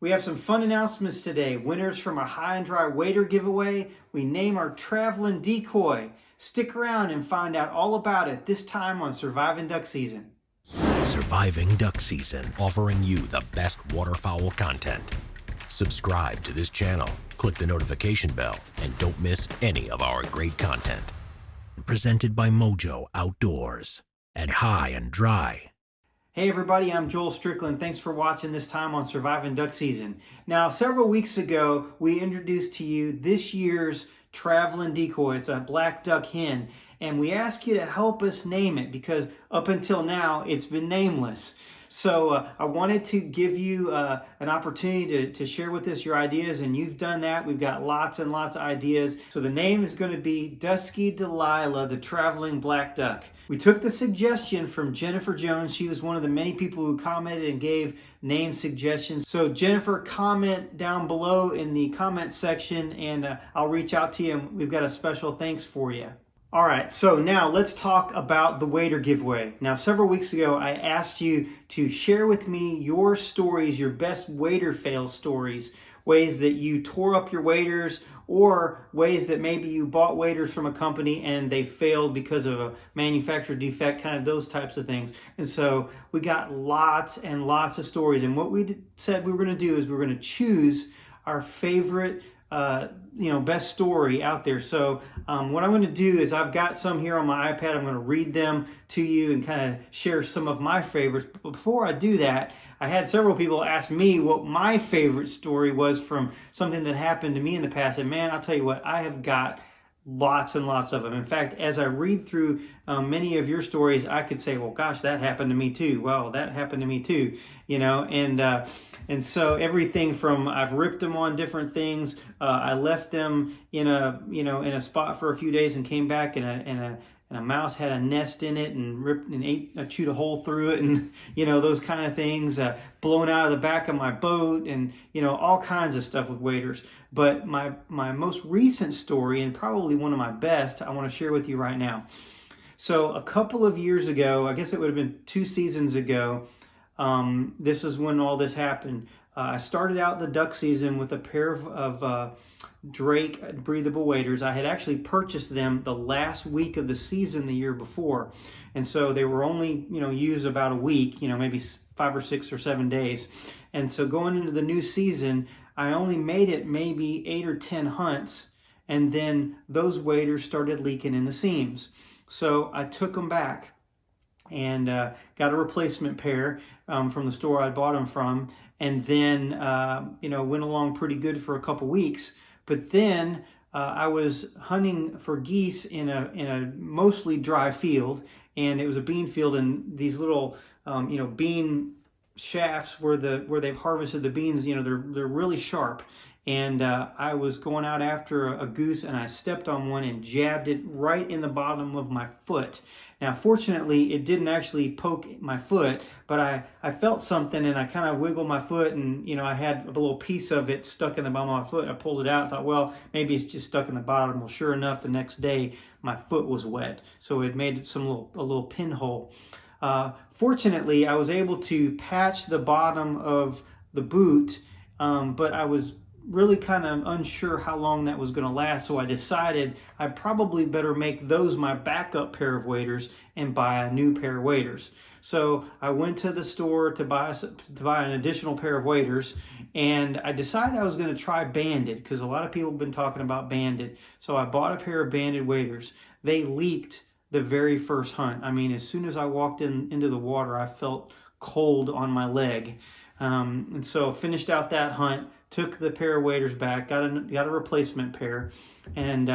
We have some fun announcements today. Winners from our high and dry wader giveaway. We name our traveling decoy. Stick around and find out all about it this time on Surviving Duck Season. Surviving Duck Season, offering you the best waterfowl content. Subscribe to this channel, click the notification bell, and don't miss any of our great content. Presented by Mojo Outdoors at High and Dry. Hey everybody, I'm Joel Strickland. Thanks for watching this time on Surviving Duck Season. Now, several weeks ago, we introduced to you this year's traveling decoy. It's a black duck hen, and we asked you to help us name it because up until now, it's been nameless. So I wanted to give you an opportunity to share with us your ideas, and you've done that. We've got lots and lots of ideas. So the name is going to be Dusky Delilah, the Traveling Black Duck. We took the suggestion from Jennifer Jones. She was one of the many people who commented and gave name suggestions. So Jennifer, comment down below in the comment section and I'll reach out to you and we've got a special thanks for you. All right, so now let's talk about the wader giveaway. Now, several weeks ago, I asked you to share with me your stories, your best wader fail stories, ways that you tore up your waders or ways that maybe you bought waders from a company and they failed because of a manufacturer defect, kind of those types of things. And so we got lots and lots of stories. And what we said we were going to do is we're going to choose our favorite best story out there. So what I'm going to do is I've got some here on my iPad. I'm going to read them to you and kind of share some of my favorites. But before I do that, I had several people ask me what my favorite story was from something that happened to me in the past. And man, I'll tell you what, I have got lots and lots of them. In fact, as I read through many of your stories, I could say, well, gosh, that happened to me too. Well, that happened to me too, and so everything from I've ripped them on different things. I left them in a spot for a few days and came back and a mouse had a nest in it and ripped and chewed a hole through it, and those kind of things. Blown out of the back of my boat, and all kinds of stuff with waders. But my most recent story, and probably one of my best, I want to share with you right now. So a couple of years ago, I guess it would have been 2 seasons ago, this is when all this happened. I started out the duck season with a pair of Drake breathable waders. I had actually purchased them the last week of the season the year before. And so they were only, used about a week, maybe 5 or 6 or 7 days. And so going into the new season, I only made it maybe 8 or 10 hunts. And then those waders started leaking in the seams. So I took them back and got a replacement pair from the store I bought them from. And then, went along pretty good for a couple weeks. But then I was hunting for geese in a mostly dry field, and it was a bean field, and these little bean shafts where they've harvested the beans, they're really sharp. And I was going out after a goose, and I stepped on one and jabbed it right in the bottom of my foot. Now, fortunately, it didn't actually poke my foot, but I felt something, and I kind of wiggled my foot, and I had a little piece of it stuck in the bottom of my foot. I pulled it out and thought, well, maybe it's just stuck in the bottom. Well, sure enough, the next day, my foot was wet, so it made a little pinhole. Fortunately, I was able to patch the bottom of the boot, but I was really kind of unsure how long that was going to last, so I decided I probably better make those my backup pair of waders and buy a new pair of waders. So I went to the store to buy an additional pair of waders, and I decided I was going to try banded because a lot of people have been talking about banded. So I bought a pair of banded waders. They leaked the very first hunt. I mean, as soon as I walked into the water, I felt cold on my leg. And so finished out that hunt, took the pair of waders back, got a replacement pair, and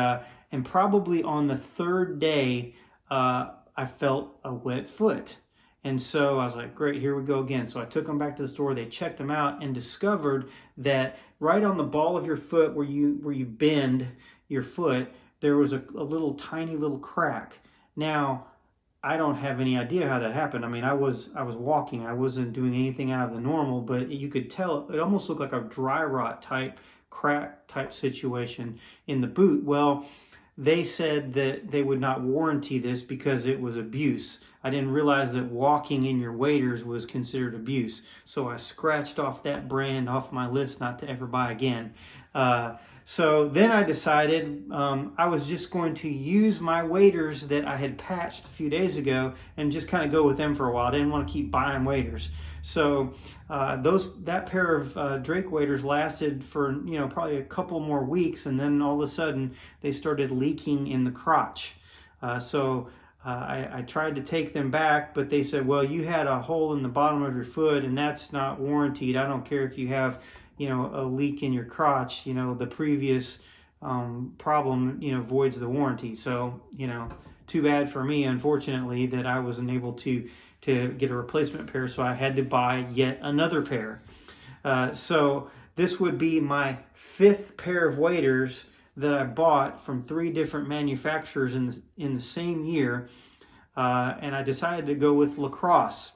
probably on the 3rd day, I felt a wet foot. And so I was like, great, here we go again. So I took them back to the store. They checked them out and discovered that right on the ball of your foot where you bend your foot, there was a little tiny little crack. Now, I don't have any idea how that happened. I mean, I was walking. I wasn't doing anything out of the normal, but you could tell it almost looked like a dry rot type crack type situation in the boot. Well, they said that they would not warranty this because it was abuse. I didn't realize that walking in your waders was considered abuse. So I scratched off that brand off my list not to ever buy again. So then I decided I was just going to use my waders that I had patched a few days ago and just kind of go with them for a while. I didn't want to keep buying waders. So that pair of Drake waders lasted for probably a couple more weeks, and then all of a sudden they started leaking in the crotch. I tried to take them back, but they said, well, you had a hole in the bottom of your foot and that's not warranted. I don't care if you have a leak in your crotch, the previous problem, voids the warranty. So, too bad for me, unfortunately, that I wasn't able to get a replacement pair, so I had to buy yet another pair. So this would be my 5th pair of waders that I bought from 3 different manufacturers in the same year, and I decided to go with Lacrosse.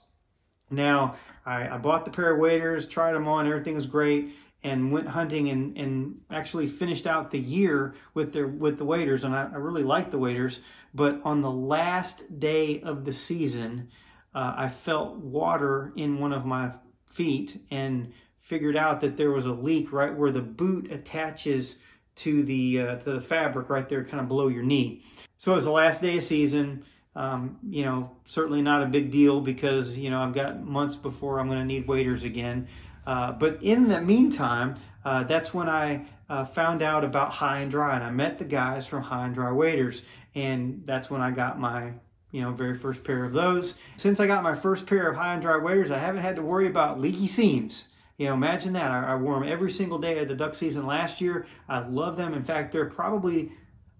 Now, I bought the pair of waders, tried them on, everything was great, and went hunting and actually finished out the year with the waders, and I really liked the waders. But on the last day of the season, I felt water in one of my feet and figured out that there was a leak right where the boot attaches to the fabric right there, kind of below your knee. So it was the last day of season. Certainly not a big deal because, I've got months before I'm going to need waders again. But in the meantime, that's when I found out about High and Dry, and I met the guys from High and Dry Waders, and that's when I got my very first pair of those. Since I got my first pair of High and Dry waders, I haven't had to worry about leaky seams. Imagine that. I wore them every single day of the duck season last year. I love them. In fact, they're probably,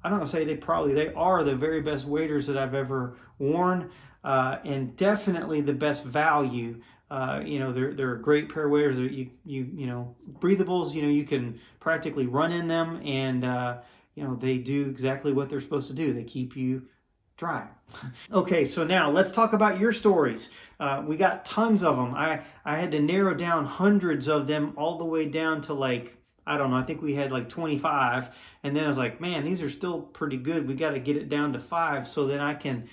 I don't want to say they are the very best waders that I've ever worn, and definitely the best value. They're a great pair of waders. Breathables, you can practically run in them, and they do exactly what they're supposed to do. They keep you dry. Okay, so now let's talk about your stories. We got tons of them. I had to narrow down hundreds of them all the way down to I don't know, I think we had 25. And then I was like, man, these are still pretty good. We got to get it down to 5 so then I can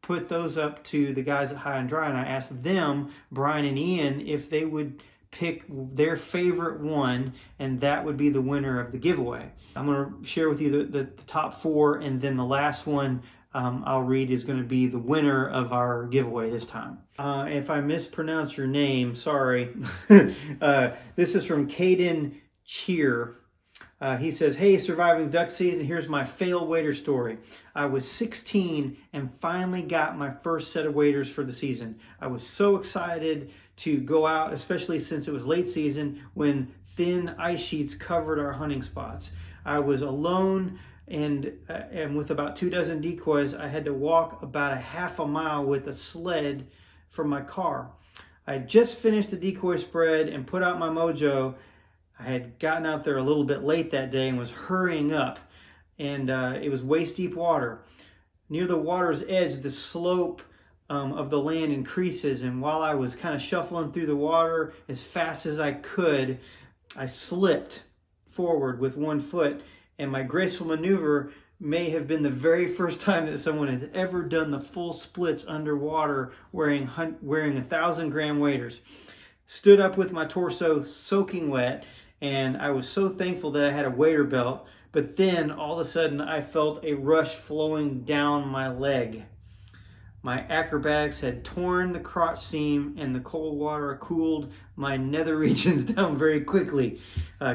put those up to the guys at High and Dry. And I asked them, Brian and Ian, if they would pick their favorite one, and that would be the winner of the giveaway. I'm going to share with you the top 4, and then the last one I'll read is going to be the winner of our giveaway this time. If I mispronounce your name, sorry. This is from Caden Cheer. He says, hey, surviving duck season, here's my fail wader story. I was 16 and finally got my first set of waders for the season. I was so excited to go out, especially since it was late season when thin ice sheets covered our hunting spots. I was alone, and with about 2 dozen decoys, I had to walk about a half a mile with a sled from my car. I had just finished the decoy spread and put out my mojo. I had gotten out there a little bit late that day and was hurrying up, and it was waist deep water. Near the water's edge, the slope of the land increases, and while I was kind of shuffling through the water as fast as I could, I slipped forward with one foot, and my graceful maneuver may have been the very first time that someone had ever done the full splits underwater wearing 1,000-gram waders. Stood up with my torso soaking wet, and I was so thankful that I had a wader belt, but then all of a sudden I felt a rush flowing down my leg. My acrobatics had torn the crotch seam, and the cold water cooled my nether regions down very quickly.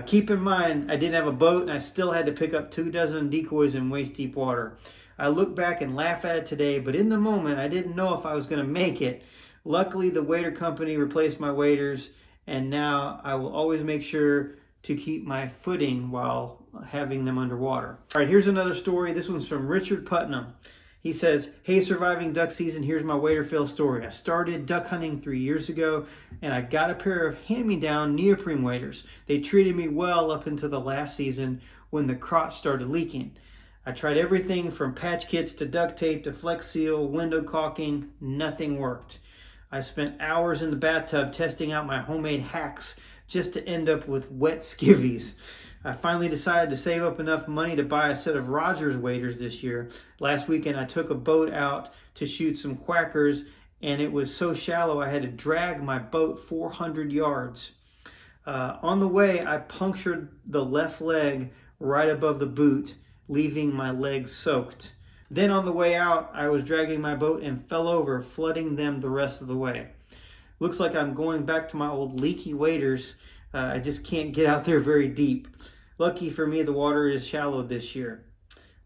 Keep in mind, I didn't have a boat, and I still had to pick up 2 dozen decoys in waist-deep water. I look back and laugh at it today, but in the moment, I didn't know if I was going to make it. Luckily, the wader company replaced my waders, and now I will always make sure to keep my footing while having them underwater. All right, here's another story. This one's from Richard Putnam. He says, hey, surviving duck season, here's my wader fail story. I started duck hunting 3 years ago, and I got a pair of hand-me-down neoprene waders. They treated me well up until the last season when the crotch started leaking. I tried everything from patch kits to duct tape to Flex Seal, window caulking. Nothing worked. I spent hours in the bathtub testing out my homemade hacks just to end up with wet skivvies. I finally decided to save up enough money to buy a set of Rogers waders this year. Last weekend I took a boat out to shoot some quackers, and it was so shallow I had to drag my boat 400 yards. On the way, I punctured the left leg right above the boot, leaving my legs soaked. Then on the way out, I was dragging my boat and fell over, flooding them the rest of the way. Looks like I'm going back to my old leaky waders. I just can't get out there very deep. Lucky for me, the water is shallow this year.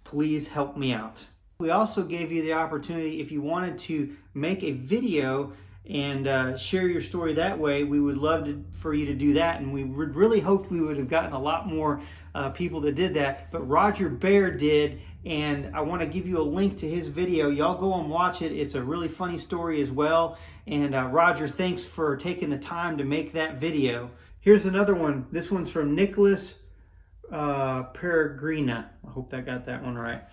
Please help me out. We also gave you the opportunity, if you wanted to make a video and share your story that way, we would love for you to do that. And we really hoped we would have gotten a lot more people that did that. But Roger Bear did, and I want to give you a link to his video. Y'all go and watch it. It's a really funny story as well. And Roger, thanks for taking the time to make that video. Here's another one. This one's from Nicholas Peregrina. I hope I got that one right.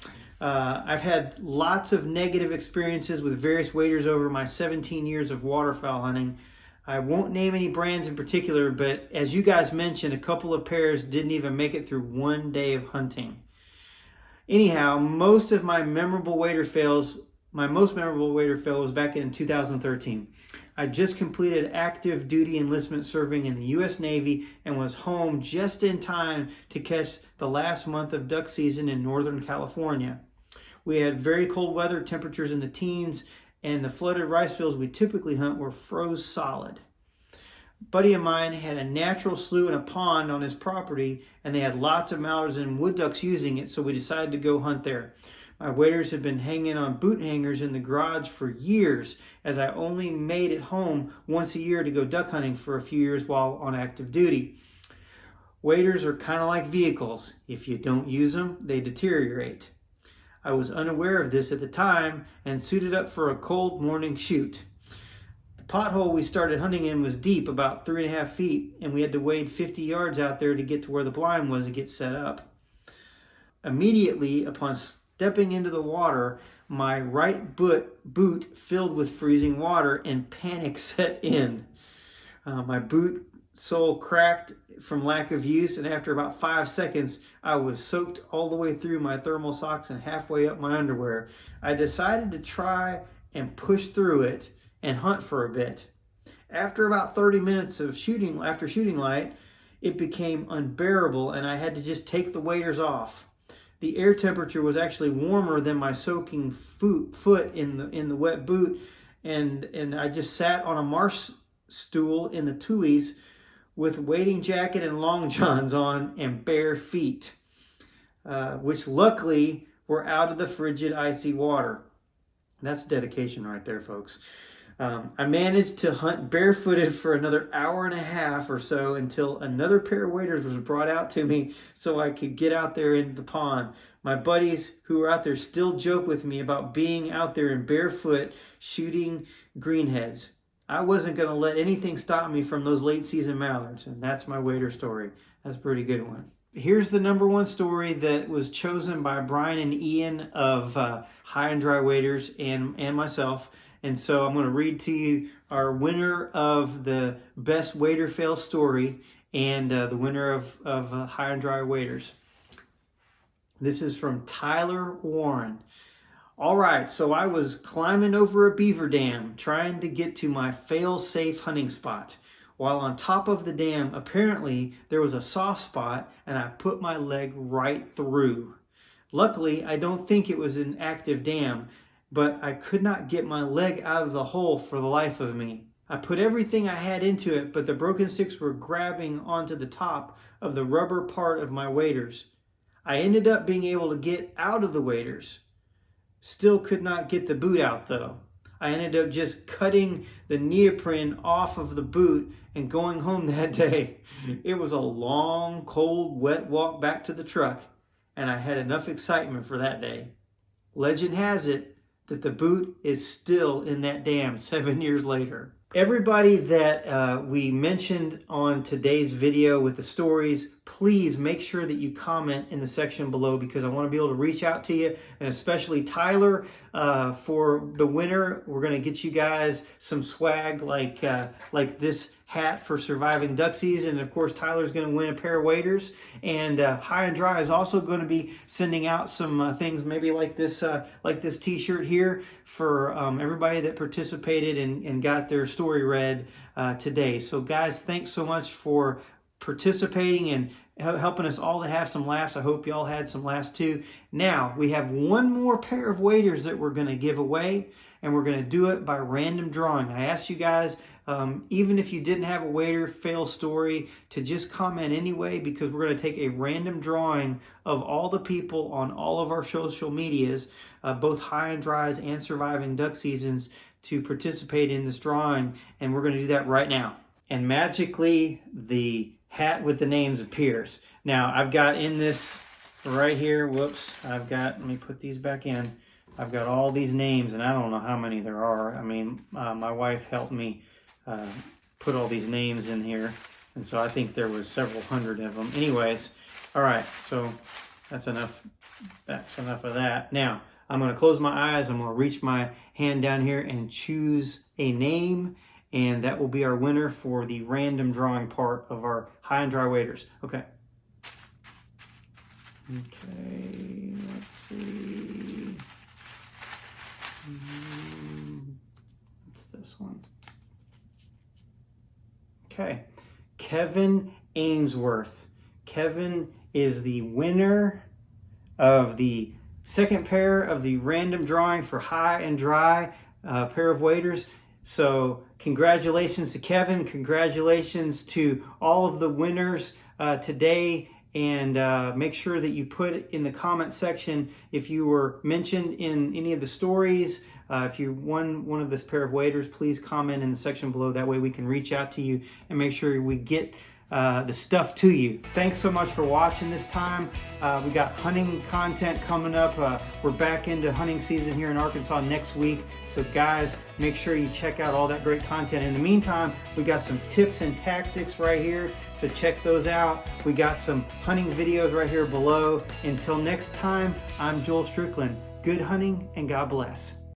I've had lots of negative experiences with various waders over my 17 years of waterfowl hunting. I won't name any brands in particular, but as you guys mentioned, a couple of pairs didn't even make it through one day of hunting. Anyhow, my most memorable wader fail was back in 2013. I just completed active duty enlistment serving in the U.S. Navy and was home just in time to catch the last month of duck season in Northern California. We had very cold weather, temperatures in the teens, and the flooded rice fields we typically hunt were froze solid. A buddy of mine had a natural slough and a pond on his property, and they had lots of mallards and wood ducks using it, so we decided to go hunt there. My waders had been hanging on boot hangers in the garage for years, as I only made it home once a year to go duck hunting for a few years while on active duty. Waders are kind of like vehicles. If you don't use them, they deteriorate. I was unaware of this at the time and suited up for a cold morning shoot. The pothole we started hunting in was deep, about 3.5 feet, and we had to wade 50 yards out there to get to where the blind was to get set up. Immediately upon stepping into the water, my right boot filled with freezing water and panic set in. My boot sole cracked from lack of use, and after about 5 seconds, I was soaked all the way through my thermal socks and halfway up my underwear. I decided to try and push through it and hunt for a bit. After about 30 minutes of shooting light, it became unbearable, and I had to just take the waders off. The air temperature was actually warmer than my soaking foot in the wet boot, and I just sat on a marsh stool in the tules with wading jacket and long johns on and bare feet, which luckily were out of the frigid, icy water. That's dedication right there, folks. I managed to hunt barefooted for another hour and a half or so until another pair of waders was brought out to me so I could get out there into the pond. My buddies who were out there still joke with me about being out there in barefoot shooting greenheads. I wasn't going to let anything stop me from those late season mallards, and that's my wader story. That's a pretty good one. Here's the number one story that was chosen by Brian and Ian of High and Dry Waders and myself. And so I'm going to read to you our winner of the best wader fail story and the winner of High and Dry Waders. This is from Tyler Warren. All right, so I was climbing over a beaver dam trying to get to my fail-safe hunting spot. While on top of the dam, apparently there was a soft spot and I put my leg right through. Luckily, I don't think it was an active dam, but I could not get my leg out of the hole for the life of me. I put everything I had into it, but the broken sticks were grabbing onto the top of the rubber part of my waders. I ended up being able to get out of the waders. Still could not get the boot out though. I ended up just cutting the neoprene off of the boot and going home that day. It was a long, cold, wet walk back to the truck, and I had enough excitement for that day. Legend has it that the boot is still in that dam 7 years later. Everybody that we mentioned on today's video with the stories, please make sure that you comment in the section below because I want to be able to reach out to you, and especially Tyler for the winner. We're going to get you guys some swag like this hat for surviving duck season. And of course, Tyler's going to win a pair of waders. And High and Dry is also going to be sending out some things, maybe like this T-shirt here for everybody that participated and got their story read today. So guys, thanks so much for participating and helping us all to have some laughs. I hope y'all had some laughs too. Now, we have one more pair of waders that we're going to give away, and we're going to do it by random drawing. I asked you guys, even if you didn't have a wader fail story, to just comment anyway, because we're going to take a random drawing of all the people on all of our social medias, both High and Dries and Surviving Duck Seasons, to participate in this drawing, and we're going to do that right now. And magically, the hat with the names appears. Now, I've got in this right here, let me put these back in. I've got all these names, and I don't know how many there are. I mean, my wife helped me put all these names in here, and so I think there was several hundred of them. Anyways, all right, so that's enough of that. Now, I'm going to close my eyes. I'm going to reach my hand down here and choose a name, and that will be our winner for the random drawing part of our High and Dry waders. Okay. Okay, let's see. What's this one? Okay, Kevin Ainsworth. Kevin is the winner of the second pair of the random drawing for High and Dry pair of waders. So congratulations to Kevin. Congratulations to all of the winners today. And make sure that you put in the comment section if you were mentioned in any of the stories. If you won one of this pair of waders, please comment in the section below. That way we can reach out to you and make sure we get the stuff to you. Thanks so much for watching this time. We got hunting content coming up. We're back into hunting season here in Arkansas next week. So guys, make sure you check out all that great content. In the meantime, we got some tips and tactics right here. So check those out. We got some hunting videos right here below. Until next time, I'm Joel Strickland. Good hunting and God bless.